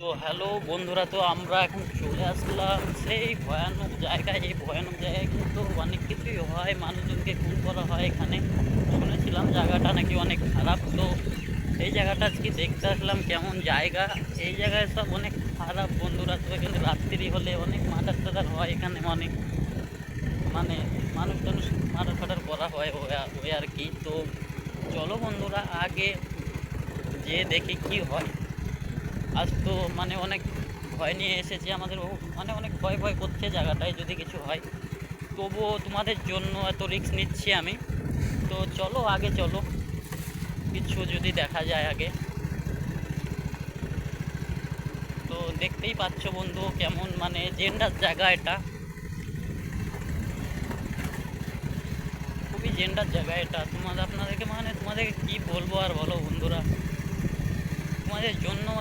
তো হ্যালো বন্ধুরা, তো আমরা এখন চলে আসলাম সেই ভয়ানক জায়গায়। এই ভয়ানক জায়গায় কিন্তু অনেক কিছুই হয়, মানুষজনকে খুন করা হয় এখানে। শুনেছিলাম জায়গাটা নাকি অনেক খারাপ। তো এই জায়গাটা আজকে দেখতে আসলাম কেমন জায়গা। এই জায়গায় সব অনেক খারাপ বন্ধুরা। তো এখানে রাত্রি হলে অনেক মার্ডার টাডার হয় এখানে, অনেক মানে মানুষ টানুষ মার্ডার ফাটার করা হয় ওই আর কি। তো চলো বন্ধুরা আগে যে দেখি কি হয়। আজ তো অনেক ভয় নিয়ে এসেছি আমাদের, অনেক ভয় ভয় করছে জায়গাটায় যদি কিছু হয়। তবুও তোমাদের জন্য এত রিস্ক নিচ্ছি আমি। তো চলো আগে চলো, কিছু যদি দেখা যায় আগে। তো দেখতেই পাচ্ছ বন্ধু কেমন জেন্ডার জায়গা এটা, খুবই জেন্ডার জায়গা এটা। আপনাদেরকে তোমাদেরকে কি বলবো আর বলো বন্ধুরা, তোমাদের জন্য